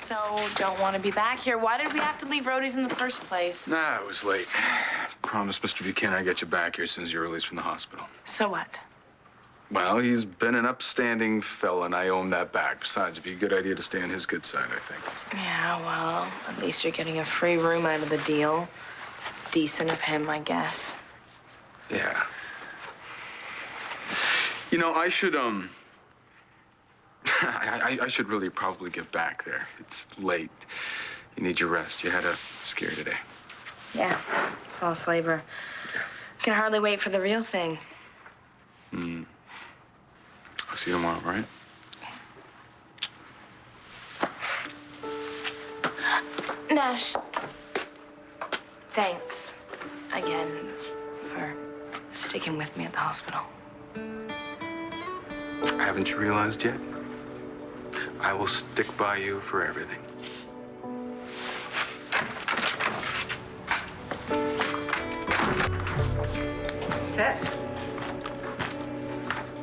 so don't want to be back here. Why did we have to leave Rhodey's in the first place? Nah, it was late. Promised Mr. Buchanan I'd get you back here as soon as you're released from the hospital. So what? Well, he's been an upstanding fella, and I owe him that back. Besides, it'd be a good idea to stay on his good side, I think. Yeah, well, at least you're getting a free room out of the deal. It's decent of him, I guess. Yeah. You know, I should, I should really probably get back there. It's late. You need your rest. You had a scare today. Yeah, false labor. Yeah. Can hardly wait for the real thing. I'll see you tomorrow, right? Nash, thanks again for sticking with me at the hospital. Haven't you realized yet? I will stick by you for everything. Tess,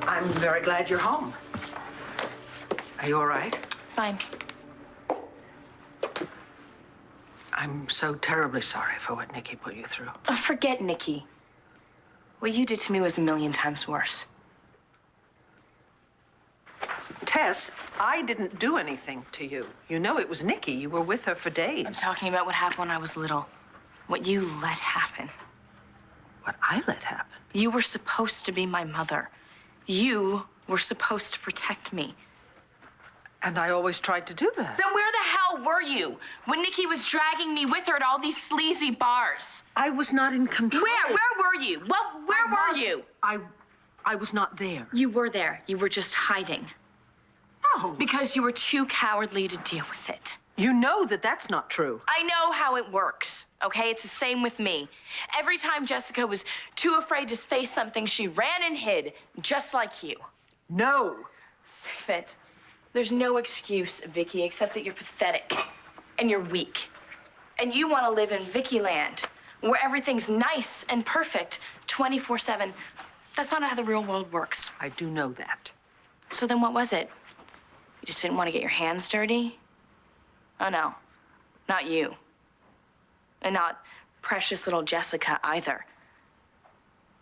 I'm very glad you're home. Are you all right? Fine. I'm so terribly sorry for what Nikki put you through. Oh, forget Nikki. What you did to me was a million times worse. Tess, I didn't do anything to you. You know it was Nikki. You were with her for days. I'm talking about what happened when I was little. What you let happen. What I let happen? You were supposed to be my mother. You were supposed to protect me. And I always tried to do that. Then where the hell were you when Nikki was dragging me with her at all these sleazy bars? I was not in control. Where were you? Well, where were you? I was not there. You were there. You were just hiding. No. Because you were too cowardly to deal with it. You know that that's not true. I know how it works, okay? It's the same with me. Every time Jessica was too afraid to face something, she ran and hid, just like you. No. Save it. There's no excuse, Viki, except that you're pathetic and you're weak. And you want to live in Viki land, where everything's nice and perfect 24/7. That's not how the real world works. I do know that. So then what was it? You just didn't want to get your hands dirty? Oh, no. Not you. And not precious little Jessica either.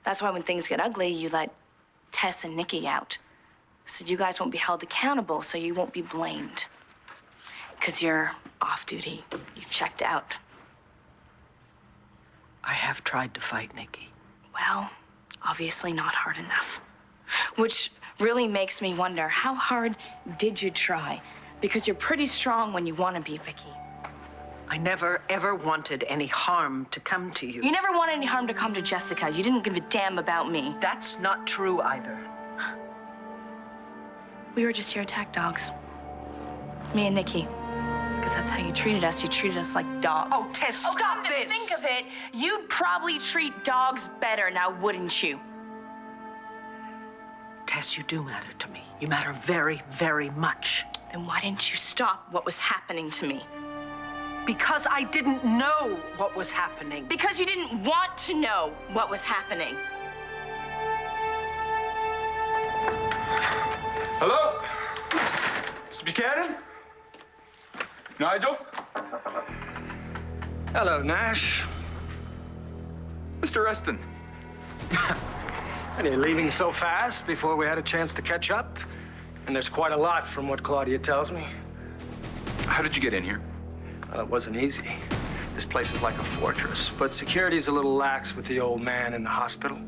That's why when things get ugly, you let Tess and Nikki out. So you guys won't be held accountable, so you won't be blamed. Because you're off duty. You've checked out. I have tried to fight Nikki. Well, obviously not hard enough. Which really makes me wonder, how hard did you try? Because you're pretty strong when you want to be, Viki. I never, ever wanted any harm to come to you. You never wanted any harm to come to Jessica. You didn't give a damn about me. That's not true either. We were just your attack dogs. Me and Nikki. Because that's how you treated us. You treated us like dogs. Oh, Tess, stop come this! to think of it, you'd probably treat dogs better now, wouldn't you? Tess, you do matter to me. You matter very, very much. Then why didn't you stop what was happening to me? Because I didn't know what was happening. Because you didn't want to know what was happening. Hello? Mr. Buchanan? Nigel? Hello, Nash. Mr. Reston. And you're leaving so fast before we had a chance to catch up? And there's quite a lot from what Claudia tells me. How did you get in here? Well, it wasn't easy. This place is like a fortress, but security's a little lax with the old man in the hospital.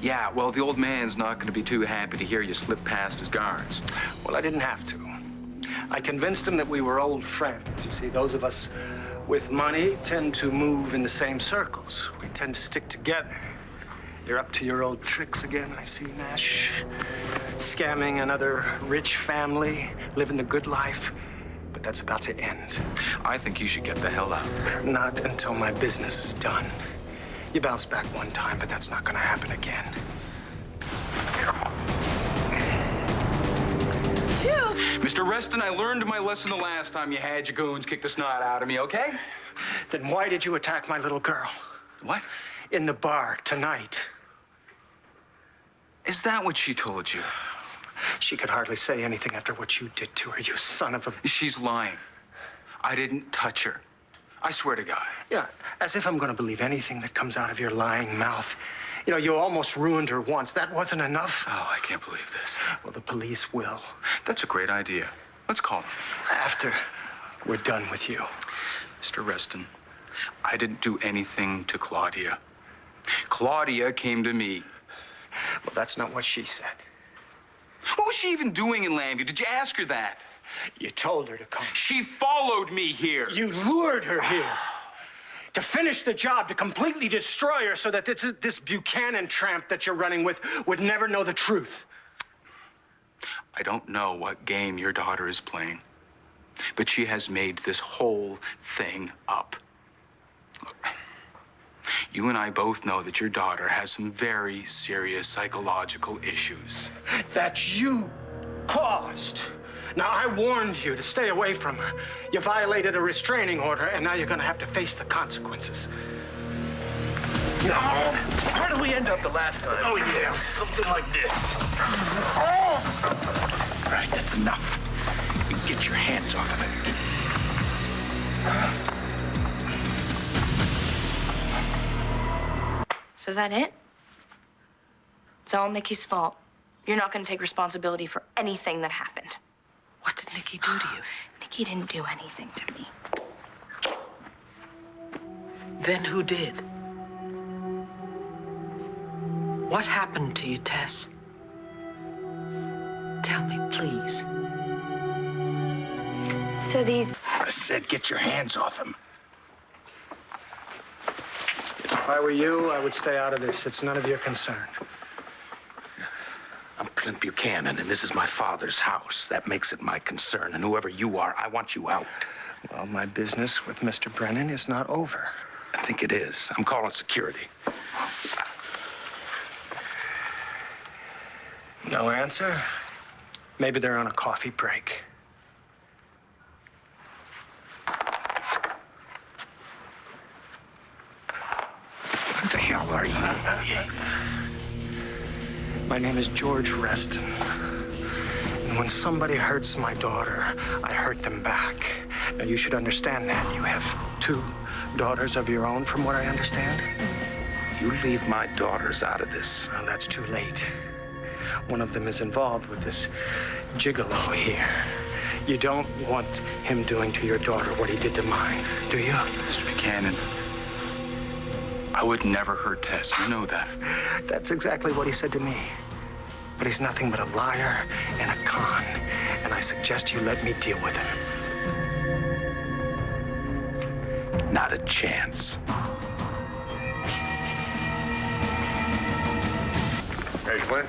Yeah, well, the old man's not going to be too happy to hear you slip past his guards. Well, I didn't have to. I convinced him that we were old friends. You see, those of us with money tend to move in the same circles. We tend to stick together. You're up to your old tricks again, I see, Nash. Scamming another rich family, living the good life. But that's about to end. I think you should get the hell out. Not until my business is done. You bounced back one time, but that's not gonna happen again. Dude! Mr. Reston, I learned my lesson the last time you had your goons kick the snot out of me, okay? Then why did you attack my little girl? What? In the bar tonight. Is that what she told you? She could hardly say anything after what you did to her, you son of a... She's lying. I didn't touch her. I swear to God. Yeah, as if I'm going to believe anything that comes out of your lying mouth. You know, you almost ruined her once. That wasn't enough. Oh, I can't believe this. Well, the police will. That's a great idea. Let's call them. After we're done with you. Mr. Reston, I didn't do anything to Claudia. Claudia came to me. Well, that's not what she said. What was she even doing in Lambview? Did you ask her that? You told her to come. She followed me here. You lured her here. To finish the job, to completely destroy her so that this Buchanan tramp that you're running with would never know the truth. I don't know what game your daughter is playing, but she has made this whole thing up. Look, you and I both know that your daughter has some very serious psychological issues. That you caused. Now, I warned you to stay away from her. You violated a restraining order, and now you're gonna have to face the consequences. No! Where did we end up the last time? Oh, yeah, something like this. Oh! All right, that's enough. You get your hands off of it. So is that it? It's all Nikki's fault. You're not going to take responsibility for anything that happened. What did Nikki do to you? Nikki didn't do anything to me. Then who did? What happened to you, Tess? Tell me, please. So these... I said get your hands off him. If I were you, I would stay out of this. It's none of your concern. I'm Clint Buchanan, and this is my father's house. That makes it my concern. And whoever you are, I want you out. Well, my business with Mr. Brennan is not over. I think it is. I'm calling security. No answer? Maybe they're on a coffee break. What the hell are you? My name is George Reston. And when somebody hurts my daughter, I hurt them back. Now, you should understand that. You have 2 daughters of your own, from what I understand. You leave my daughters out of this. Well, that's too late. One of them is involved with this gigolo here. You don't want him doing to your daughter what he did to mine, do you? Mr. Buchanan, I would never hurt Tess. You know that. That's exactly what he said to me. But he's nothing but a liar and a con. And I suggest you let me deal with him. Not a chance. Hey, Clint,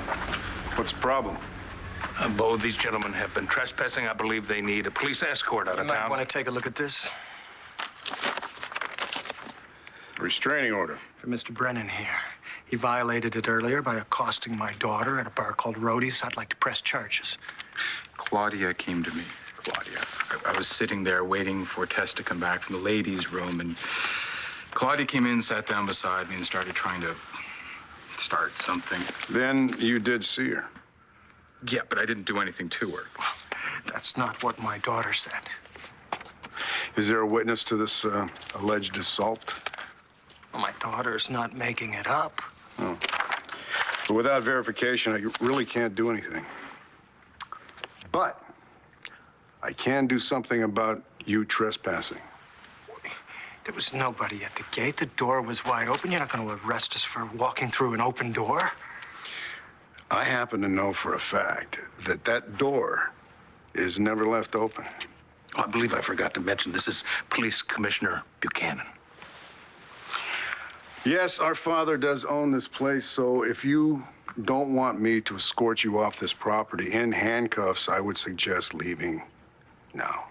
what's the problem? Both these gentlemen have been trespassing. I believe they need a police escort out You of might town. want to take a look at this. Restraining order. For Mr. Brennan here. He violated it earlier by accosting my daughter at a bar called Rhodey's. I'd like to press charges. Claudia came to me. Claudia. I was sitting there waiting for Tess to come back from the ladies' room, and Claudia came in, sat down beside me, and started trying to start something. Then you did see her. Yeah, but I didn't do anything to her. That's not what my daughter said. Is there a witness to this alleged assault? My daughter's not making it up. No. But without verification, I really can't do anything. But I can do something about you trespassing. There was nobody at the gate. The door was wide open. You're not going to arrest us for walking through an open door. I happen to know for a fact that that door is never left open. Oh, I believe I forgot to mention this is Police Commissioner Buchanan. Yes, our father does own this place, so if you don't want me to escort you off this property in handcuffs, I would suggest leaving now.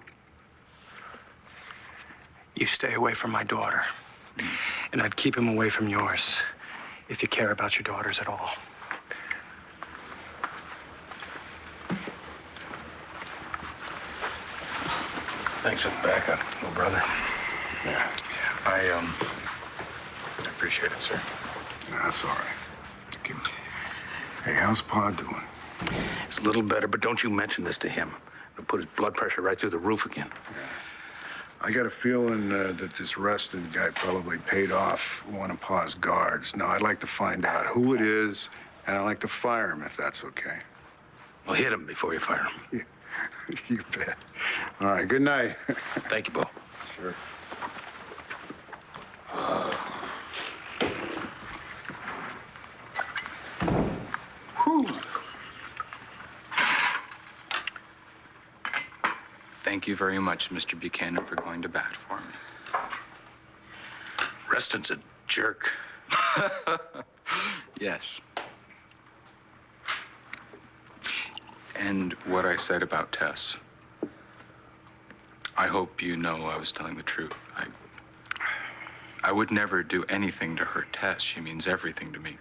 You stay away from my daughter. And I'd keep him away from yours, if you care about your daughters at all. Thanks for the backup, little brother. Yeah. I appreciate it, sir. That's all right. Thank you. Hey, how's Pa doing? It's a little better, but don't you mention this to him. It'll put his blood pressure right through the roof again. I got a feeling that this Reston guy probably paid off one of Pa's guards. Now, I'd like to find out who it is, and I'd like to fire him if that's okay. Well, hit him before you fire him. You bet. All right, good night. Thank you, Bo. Sure. Thank you very much, Mr. Buchanan, for going to bat for me. Reston's a jerk. Yes. And what I said about Tess. I hope you know I was telling the truth. I would never do anything to hurt Tess. She means everything to me.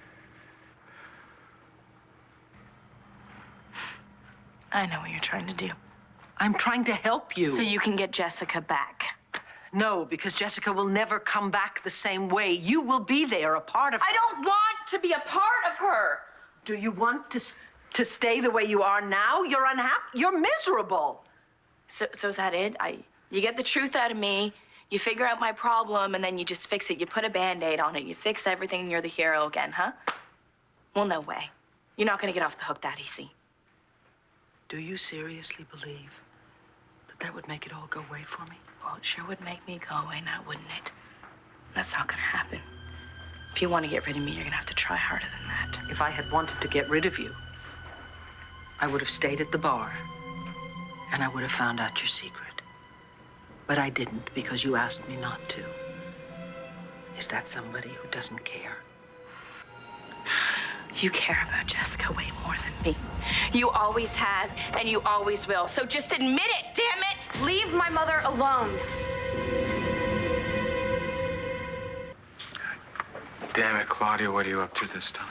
I know what you're trying to do. I'm trying to help you. So you can get Jessica back. No, because Jessica will never come back the same way. You will be there, a part of her. I don't want to be a part of her. Do you want to stay the way you are now? You're unhappy. You're miserable. So is that it? You get the truth out of me, you figure out my problem, and then you just fix it. You put a Band-Aid on it. You fix everything, and you're the hero again, huh? Well, no way. You're not gonna get off the hook that easy. Do you seriously believe that would make it all go away for me? Well, it sure would make me go away now, wouldn't it? That's not gonna happen. If you want to get rid of me, you're gonna have to try harder than that. If I had wanted to get rid of you, I would have stayed at the bar, and I would have found out your secret. But I didn't because you asked me not to. Is that somebody who doesn't care? You care about Jessica way more than me. You always have, and you always will. So just admit it, damn it! Leave my mother alone. Damn it, Claudia, what are you up to this time?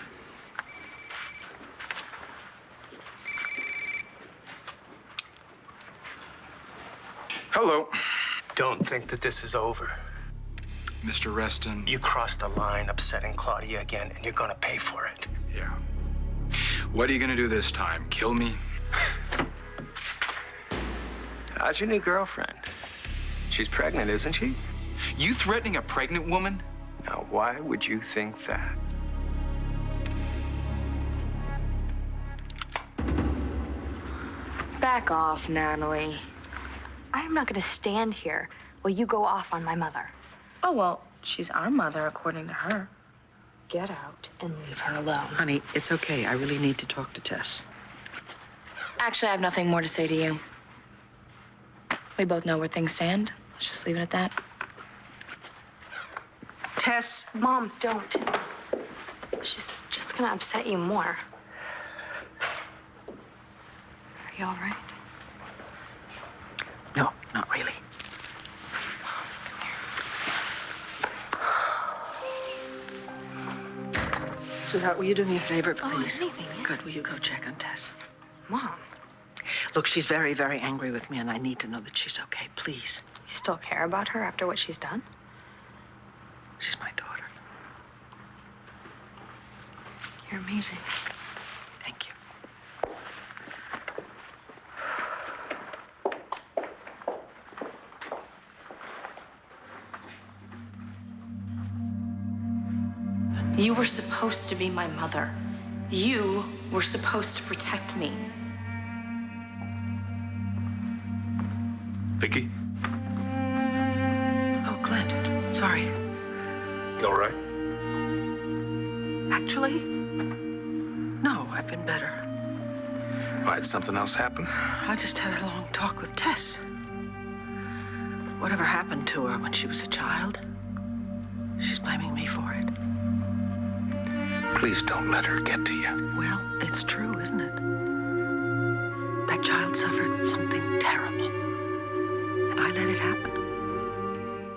Hello. Don't think that this is over. Mr. Reston. You crossed a line upsetting Claudia again, and you're gonna pay for it. Yeah. What are you gonna do this time? Kill me? How's your new girlfriend? She's pregnant, isn't she? You threatening a pregnant woman? Now, why would you think that? Back off, Natalie. I'm not gonna stand here while you go off on my mother. Oh, well, she's our mother, according to her. Get out and leave her alone. Honey, it's okay. I really need to talk to Tess. Actually, I have nothing more to say to you. We both know where things stand. Let's just leave it at that. Tess, Mom, don't. She's just gonna upset you more. Are you all right? no, not really. Sweetheart, will you do me a favor, please? anything, yeah. Good. Will you go check on Tess? Mom, Look, she's very, very angry with me, and I need to know that she's okay. Please. you still care about her after what she's done? She's my daughter. You're amazing. Thank you. You were supposed to be my mother. You were supposed to protect me. Viki, Oh, Clint. Sorry. you all right? Actually, no, I've been better. Why, did something else happen? I just had a long talk with Tess. Whatever happened to her when she was a child, she's blaming me for it. Please don't let her get to you. Well, it's true, isn't it? That child suffered something terrible, and I let it happen.